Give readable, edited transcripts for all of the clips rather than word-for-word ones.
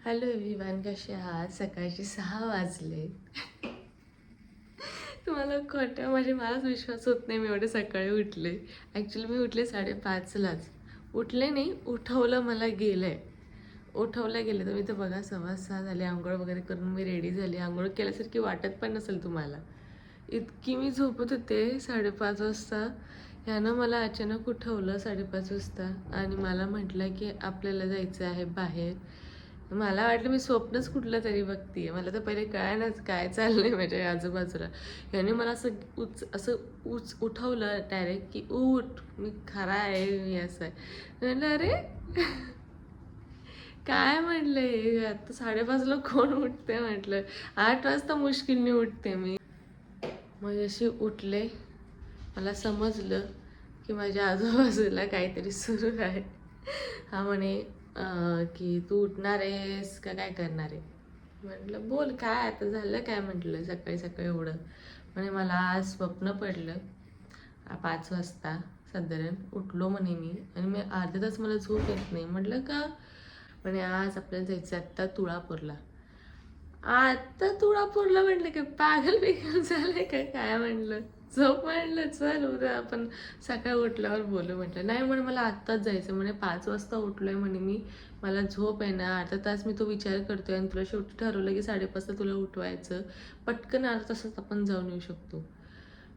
Hello everyone, कसे आहात? सकाळचे 6 वाजले. तुम्हाला खोटं म्हणजे मलाच विश्वास होत नाही मी एवढे सकाळी उठले. ॲक्च्युली मी उठले 5:30लाच. उठले नाही, उठवलं मला गेलं उठवलं गेलं तर मी तर बघा 6:15 झाले. आंघोळ वगैरे करून मी रेडी झाली. आंघोळ केल्यासारखी वाटत पण नसेल तुम्हाला. इतकी मी झोपत होते 5:30 वाजता. यानं मला अचानक उठवलं 5:30 वाजता आणि मला म्हटलं की आपल्याला जायचं आहे बाहेर. मला वाटलं मी स्वप्नच कुठलं तरी बघतीये. मला तर पहिले कळेनाच काय चाललंय माझ्या आजूबाजूला. याने मला असं उठवलं डायरेक्ट की उठ, मी खरा आहे, मी असं आहे. म्हटलं अरे काय म्हटलंय, आता 5:30ला कोण उठते म्हटलं. 8 वाजता मुश्किलने उठते मी. मग अशी उठले. मला समजलं की माझ्या आजूबाजूला काहीतरी सुरू आहे. हा म्हणे की तू उठणार आहेस का काय करणार आहे. म्हटलं बोल काय आता झालं काय. म्हटलं सकाळी सकाळी एवढं. म्हणे मला आज स्वप्न पडलं 5 वाजता साधारण उठलो म्हणे मी आणि मी अर्धा तास मला झोप येत नाही. म्हटलं का. म्हणे आज आपल्याला जायचं आत्ता तुळापूरला. आता तुळापूरला म्हटलं की पागल बिगल झालंय का काय. म्हटलं झोप. म्हटलं चल उद्या आपण सकाळी उठल्यावर बोलू. म्हटलं नाही म्हणे मला आत्ताच जायचं. म्हणे 5 वाजता उठलोय म्हणे मी, मला झोप आहे ना अर्धा तास. मी तो विचार करतोय आणि तुला शेवटी ठरवलं की 5:30 तुला उठवायचं. पटकन अर्धा तासात आपण जाऊन येऊ शकतो.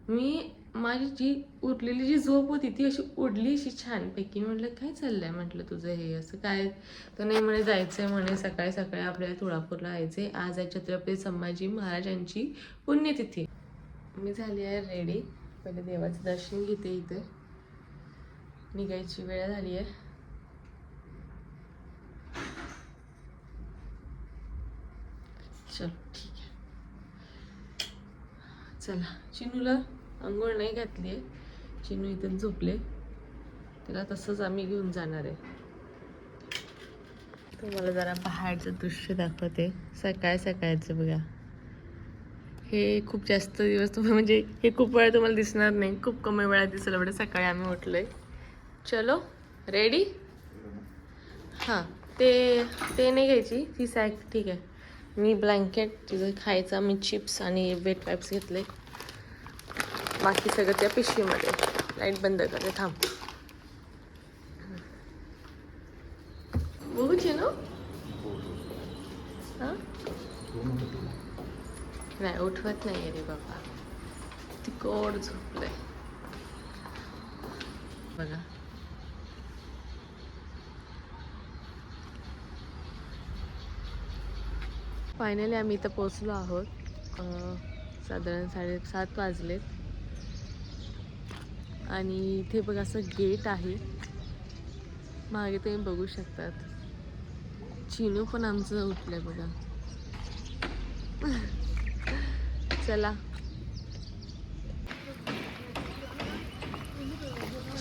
मी माझी जी उरलेली जी झोप होती ती अशी उडली अशी छानपैकी. म्हटलं काय चाललंय म्हटलं तुझं हे असं काय. तर नाही म्हणे जायचंय म्हणे सकाळी सकाळी आपल्याला तुळापूरला जायचंय. आज आहे छत्रपती संभाजी महाराजांची पुण्यतिथी. मी झाली आहे रेडी. पहिले देवाचं दर्शन घेते. इथे निघायची वेळ झाली आहे. चल ठीक आहे. चला चिनूला अंघोळ नाही घातली आहे. चिनू इथं झोपले. तिला तसंच आम्ही घेऊन जाणार आहे. तुम्हाला जरा बाहेरचं दृश्य दाखवते सकाळ सकाळचं. बघा हे खूप जास्त दिवस तुम्ही म्हणजे हे खूप वेळा तुम्हाला दिसणार नाही. खूप कमी वेळा दिसेल एवढं सकाळी आम्ही उठलोय. चलो रेडी. हां ते नाही घ्यायची ती सॅक. ठीक आहे. मी ब्लँकेट तिथं खायचा मी चिप्स आणि वेट वाईप्स घेतले. बाकी सगळं त्या पिशवीमध्ये. लाईट बंद करते थांब. बघूची ना. हां नाही उठवत नाही रे बाबा. ती कोड झोपलंय बघा. फायनली आम्ही इथं पोचलो आहोत. साधारण 7:30 वाजलेत आणि इथे बघा असं गेट आहे. मागे तुम्ही बघू शकतात. चिनू पण आमचं उठलंय बघा. चला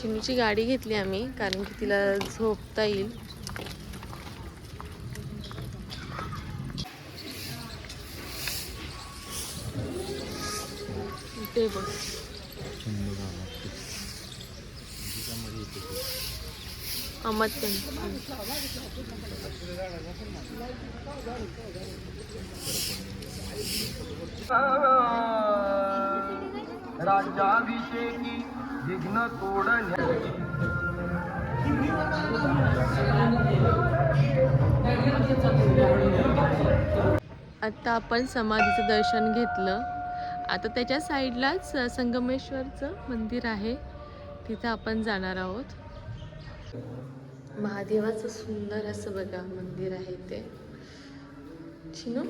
चिनूची गाडी घेतली आम्ही कारण की तिला झोपता येईल. ते बघ अमत राज्याभिषेकी विघ्न तोडण्या. आत्ता आपण समाधीचं दर्शन घेतलं. आता त्याच्या साईडलाच संगमेश्वरचं मंदिर आहे. तिथं आपण जाणार आहोत. महादेवाचं सुंदर असं बघा मंदिर आहे ते. चिनू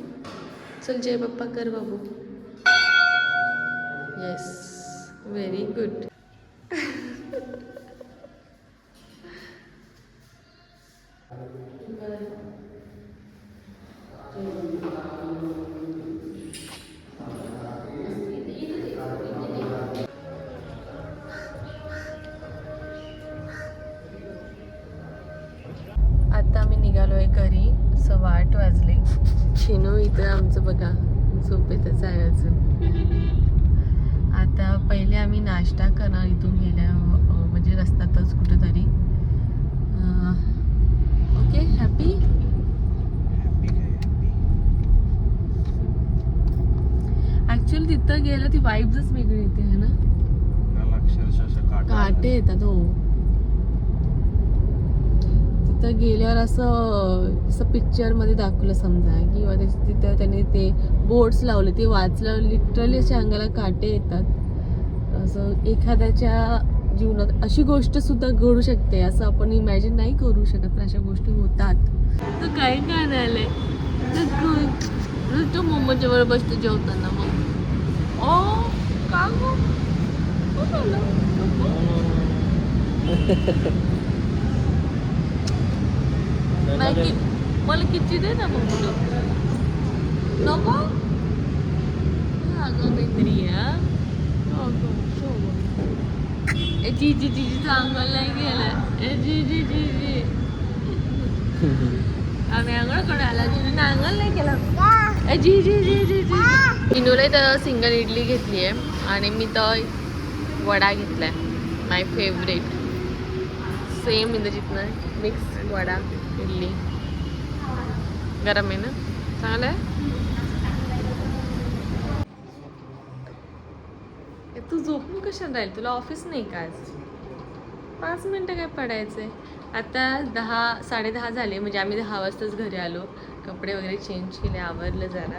चल जय बाप्पा कर बाबू. Yes very good. आता आम्ही निघालोय घरी. 8:15 वाजले. चिनू इथं आमचं बघा झोपेतच आहे अजून. आता पहिले आम्ही नाश्ता करणार इथून गेल्या म्हणजे रस्त्यातच कुठेतरी. Okay happy. तिथं गेलं ती वाईब्सच वेगळी येते है ना. अक्षरशः काटे येतात हो. तिथं गेल्यावर असं पिक्चर मध्ये दाखवलं समजा किंवा तिथं त्यांनी ते बोर्ड्स लावले ते वाचलं लिटरली अशा अंगाला काटे येतात. असं एखाद्याच्या जीवनात अशी गोष्ट सुद्धा घडू शकते असं आपण इमॅजिन नाही करू शकत, पण अशा गोष्टी होतात. तर काय काय आलंय तू मोमोच्या वर बसतो जेवताना मग का गो? मला किती दे ना मग नको अगं काहीतरी जी जी जी चांगलं नाही गेलं जी जी जी जी आम्ही आंघोळकडे आला जिने आंघोळ नाही केलं जी जी जी जी जी इनूला तर सिंगल इडली घेतली आहे आणि मी तर वडा घेतलाय माय फेवरेट. सेम इंद्रजितनं मिक्स वडा इडली. गरम आहे ना, चांगलं आहे. तू झोपून कशाला राहील, तुला ऑफिस नाही का आज? 5 मिनटं काय पडायचंय. आता 10-10:30 झाले, म्हणजे आम्ही 10 वाजताच घरी आलो. कपडे वगैरे चेंज केले, आवरलं जरा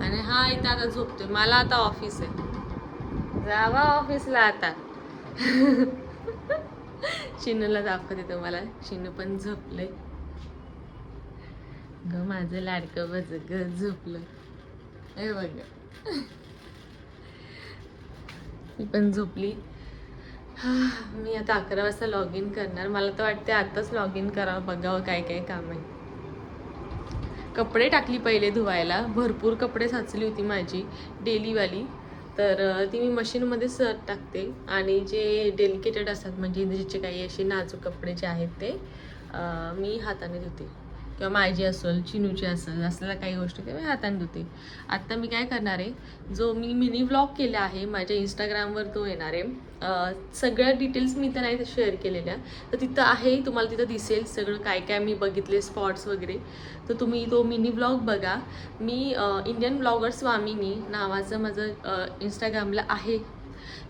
आणि हा इथं आता झोपतोय. मला आता ऑफिस आहे, जावा ऑफिसला आता. चिनूला दाखवते तुम्हाला, चिनू पण झोपलंय ग माझं लाडकं बज ग झोपलं. हे बघ मी पण झोपली. मी आता 11 वाजता लॉग इन करणार. मला तर वाटते आताच लॉग इन करावं, बघावं काय काय काम आहे. कपडे टाकली पहिले धुवायला, भरपूर कपडे साचली होती माझी डेलीवाली, तर ती मी मशीनमध्ये सहज टाकते आणि जे डेलिकेटेड असतात म्हणजे ज्याचे काही असे नाजूक कपडे जे आहेत ते मी हाताने धुते किंवा माझी असेल चिनूची असेल असलेल्या काही गोष्टी ते मी हाताने धुते. आत्ता मी काय करणार आहे, जो मी मिनी व्लॉग केला आहे माझ्या इंस्टाग्रामवर तो येणार आहे. सगळ्या डिटेल्स मी तर नाही शेअर केलेल्या, तर तिथं आहे, तुम्हाला तिथं दिसेल सगळं काय काय मी बघितले स्पॉट्स वगैरे. तर तुम्ही तो मिनी व्लॉग बघा. मी इंडियन ब्लॉगर स्वामिनी नावाचं माझं इंस्टाग्रामला आहे,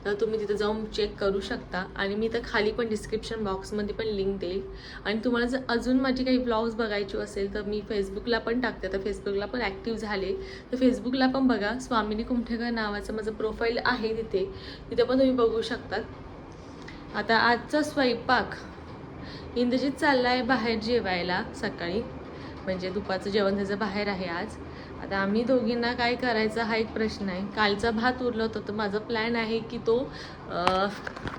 तर तुम्ही तिथं जाऊन चेक करू शकता. आणि मी तर खाली पण डिस्क्रिप्शन बॉक्समध्ये पण लिंक देईल. आणि तुम्हाला जर अजून माझी काही ब्लॉग्स बघायची असेल तर मी फेसबुकला पण टाकते, तर फेसबुकला पण ॲक्टिव्ह झाले तर फेसबुकला पण बघा. स्वामिनी कुमठेकर नावाचं माझं प्रोफाईल आहे तिथे पण तुम्ही बघू शकतात. आता आजचा स्वयंपाक इंद्रजित चालला आहे बाहेर जेवायला सकाळी, म्हणजे दुपारचं जेवण त्याचं बाहेर आहे आज. आता आम्ही दोघींना काय करायचं हा एक प्रश्न आहे. कालचा भात उरला होता, तर माझा प्लॅन आहे की तो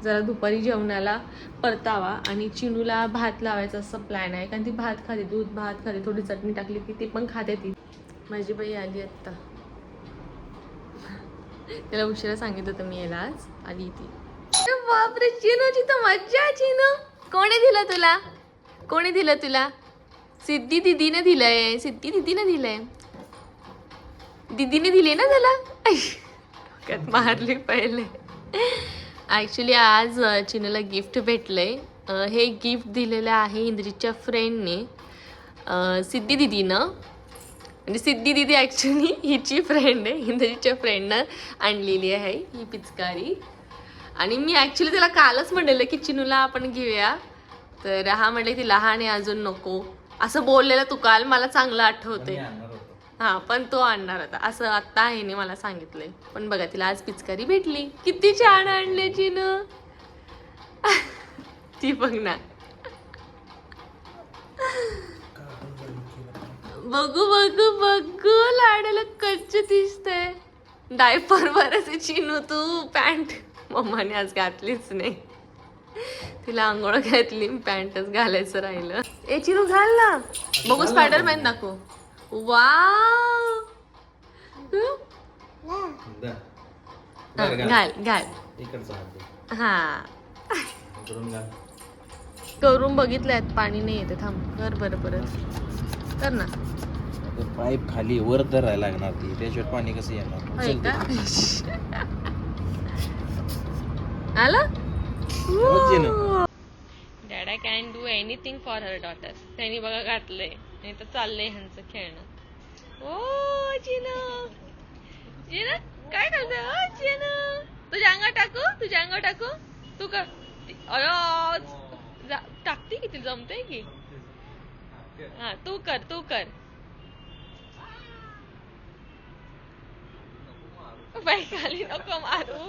जरा दुपारी जेवणाला परतावा आणि चिनूला भात लावायचा असं प्लॅन आहे. कारण ती भात खाते, दूध भात खाते, थोडी चटणी टाकली की ती पण खाते. ती माझी बाई आली आत्ता, त्याला उशिरा सांगितलं होतं मी यायला, आज आली ती. बापरे चिनूची तर मज्जा. चिनू कोणी दिलं तुला, कोणी दिलं तुला? सिद्धी दिदीने दिलंय, सिद्धी दिदीने दिलंय, दीदीने दिले ना तुला. डोक्यात मारली पहिले. ॲक्च्युली आज चिनूला गिफ्ट भेटलंय. हे गिफ्ट दिलेलं आहे इंद्रजितच्या फ्रेंडने, सिद्धी दिदीनं. म्हणजे सिद्धी दिदी ॲक्च्युली हिची फ्रेंड आहे, इंद्रजितच्या फ्रेंडनं आणलेली आहे ही पिचकारी. आणि मी ॲक्च्युली त्याला कालच म्हणलेलं की चिनूला आपण घेऊया, तर हा म्हणले ती लहान आहे अजून नको असं बोललेलं तू काल, मला चांगलं आठवते. हां पण तो आणणार होता असं आत्ता हिने मला सांगितलंय. पण बघा तिला आज पिचकारी भेटली, किती छान आणले चिनू. ती बघ ना, बघू बघू बघू लाडाला कच्च दिसतंय. डायपर वरच आहे चिनू, तू पॅन्ट मम्माने आज घातलीच नाही. तिला आंघोळ घातली, पॅन्टच घालायचं राहिलं. ए चिनू घाल ना, बघू स्पायडरमॅन दाखव. वाव, घाल घाल. हा करून बघितल्यात, पाणी नाही येते. थांब कर बरं, परत कर ना. पाईप खाली वर धरायला लागणार ती, त्याच्यावर पाणी कसं येणार? आला. Dada can do anything for her daughter. त्यांनी बघा घातलंय, नाही तर चाललंय ह्यांचं खेळणं. ओ चिनू, चिनू काय करते चिनू? तुझ्या अंगावर टाकू तू कर. अरे टाकते की तिला जमतंय की. हा तू कर. बाई खाली नको मारू,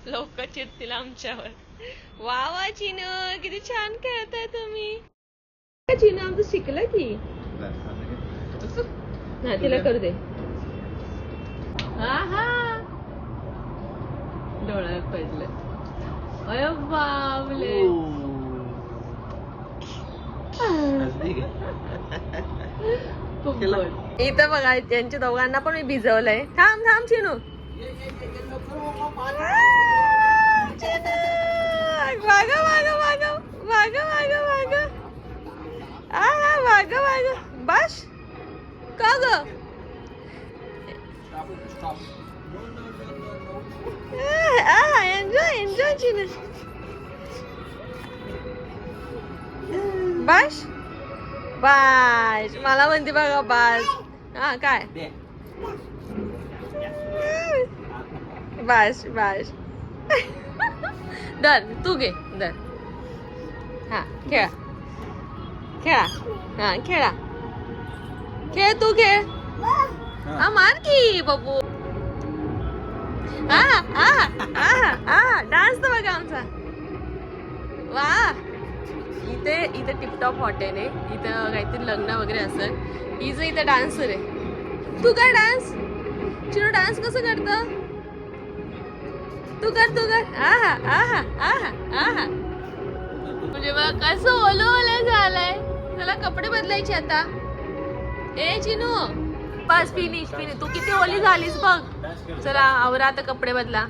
लोक चिडतील आमच्यावर. वा चिनू, किती छान खेळताय तुम्ही. चिनू आमचं शिकलं की. हा तिला करू दे. हा डोळ्यात पडलं. अय बाबले. इथं बघा यांच्या दोघांना पण मी भिजवलंय. थांब चिनू. वाग बस का ग. एन्जॉय चिनू. बस मला म्हणते बघा बस. हा काय बस दर तू घे दर. हा खेळा खेळ तू खेळ. हा मार की बबू. डान्स तर बघा आमचा. वा इथे टिपटॉप हॉटेल आहे. इथं काहीतरी लग्न वगैरे असेल. हिचं इथं डान्सर आहे. तू काय डान्स चिनू? डान्स कसं करत? तू कर. म्हणजे बघ कसं ओलं झालंय. त्याला कपडे बदलायचे आता. ए चिनू बस फिनिश. तू किती ओली झालीस बघ. चला आवरा आता, कपडे बदला.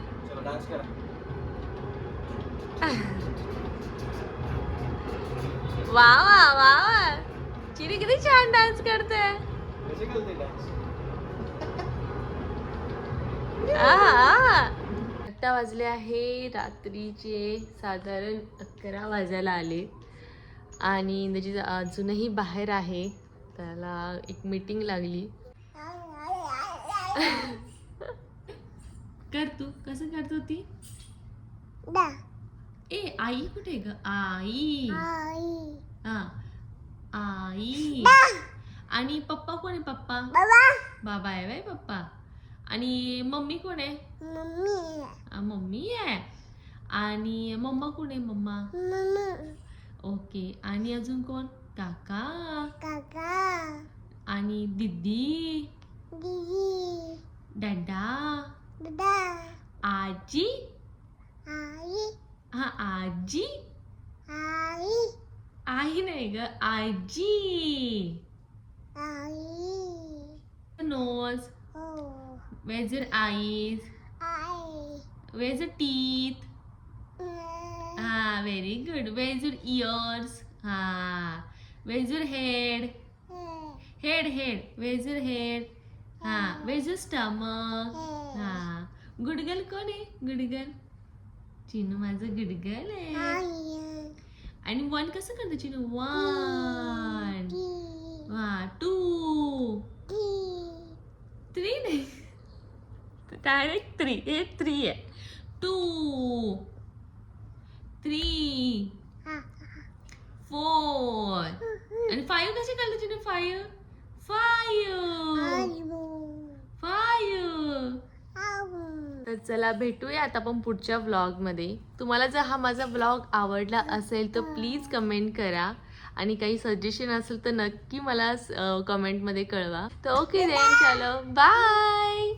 वा चिनी किती छान डान्स करते. आता वाजले आहे रात्रीचे साधारण 11 वाजायला आले. आणि त्याची अजूनही बाहेर आहे. त्याला एक मीटिंग लागली. कर तू कसं करतो ती. ए आई कुठे ग. आई आणि पप्पा कोण आहे. पप्पा बाबा आहे बाय पप्पा. आणि मम्मी कोण आहे. मम्मी आहे. आणि मम्मा कोण आहे. मम्मा ओके. आणि अजून कोण. काका आणि दीदी दादा आजी. हा आजी. आई नाही ग आजी. Knows. Where's your eyes? Where's your teeth? Very good. Where's your ears? Where's your head? Head. Where's your head? Where's your stomach? Good girl कोण आहे. Good girl चिनू माझं good girl आहे. आणि 1 कसं करतो चिनू. 1 2 3 नाही. डायरेक्ट 3. हे 3 आहे. 2 3 4 आणि 5 कसे काढले चिनू. 5. तर चला भेटूया आता आपण पुढच्या व्लॉग मध्ये. तुम्हाला जर हा माझा व्लॉग आवडला असेल तर प्लीज कमेंट करा. आणि काही सजेशन असेल तर नक्की मला कमेंट मध्ये कळवा. तर ओके देन चलो बाय.